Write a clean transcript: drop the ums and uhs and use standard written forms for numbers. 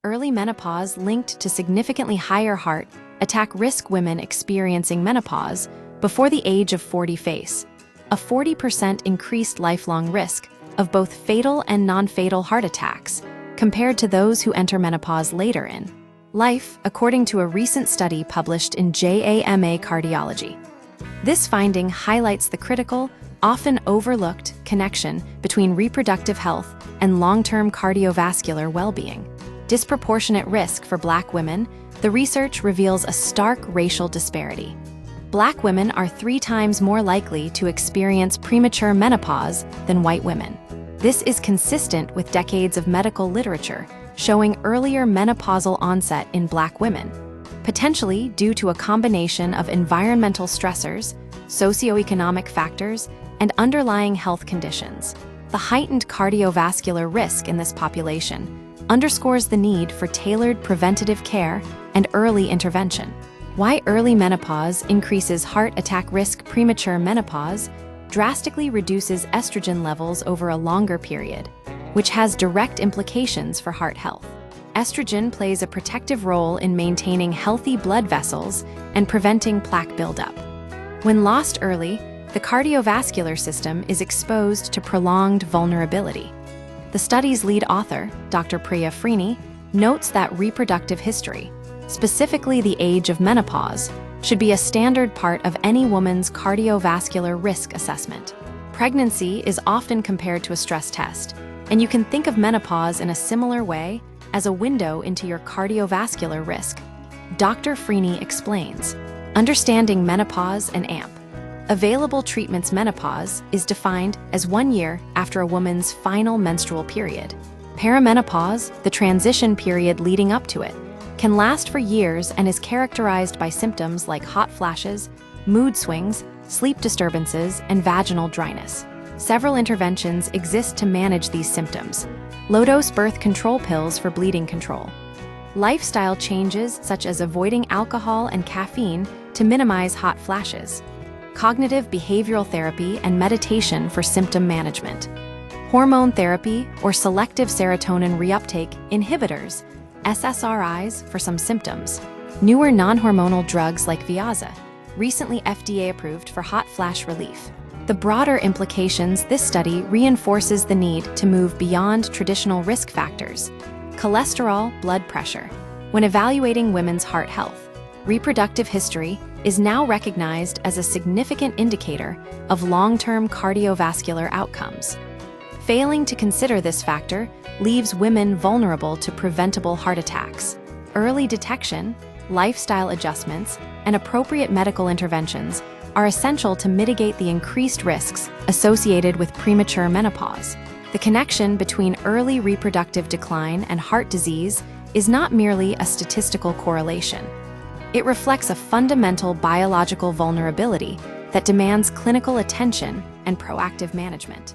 Early menopause linked to significantly higher heart attack risk women experiencing menopause before the age of 40 face a 40% increased lifelong risk of both fatal and non-fatal heart attacks compared to those who enter menopause later in life, according to a recent study published in JAMA Cardiology. This finding highlights the critical, often overlooked connection between reproductive health and long-term cardiovascular well-being. Disproportionate risk for Black women, the research reveals a stark racial disparity. Black women are 3 times more likely to experience premature menopause than white women. This is consistent with decades of medical literature showing earlier menopausal onset in Black women, potentially due to a combination of environmental stressors, socioeconomic factors, and underlying health conditions. The heightened cardiovascular risk in this population underscores the need for tailored preventative care and early intervention. Why early menopause increases heart attack risk. Premature menopause drastically reduces estrogen levels over a longer period, which has direct implications for heart health. Estrogen plays a protective role in maintaining healthy blood vessels and preventing plaque buildup. When lost early, the cardiovascular system is exposed to prolonged vulnerability. The study's lead author, Dr. Priya Freeney, notes that reproductive history, specifically the age of menopause, should be a standard part of any woman's cardiovascular risk assessment. Pregnancy is often compared to a stress test, and you can think of menopause in a similar way as a window into your cardiovascular risk. Dr. Freeney explains, understanding menopause and AMP. Available treatments. Menopause is defined as 1 year after a woman's final menstrual period. Perimenopause, the transition period leading up to it, can last for years and is characterized by symptoms like hot flashes, mood swings, sleep disturbances, and vaginal dryness. Several interventions exist to manage these symptoms. Low-dose birth control pills for bleeding control. Lifestyle changes such as avoiding alcohol and caffeine to minimize hot flashes. Cognitive behavioral therapy and meditation for symptom management. Hormone therapy or selective serotonin reuptake inhibitors, SSRIs, for some symptoms. Newer non-hormonal drugs like Viaza, recently FDA approved for hot flash relief. The broader implications. This study reinforces the need to move beyond traditional risk factors. Cholesterol, blood pressure. When evaluating women's heart health, reproductive history is now recognized as a significant indicator of long-term cardiovascular outcomes. Failing to consider this factor leaves women vulnerable to preventable heart attacks. Early detection, lifestyle adjustments, and appropriate medical interventions are essential to mitigate the increased risks associated with premature menopause. The connection between early reproductive decline and heart disease is not merely a statistical correlation. It reflects a fundamental biological vulnerability that demands clinical attention and proactive management.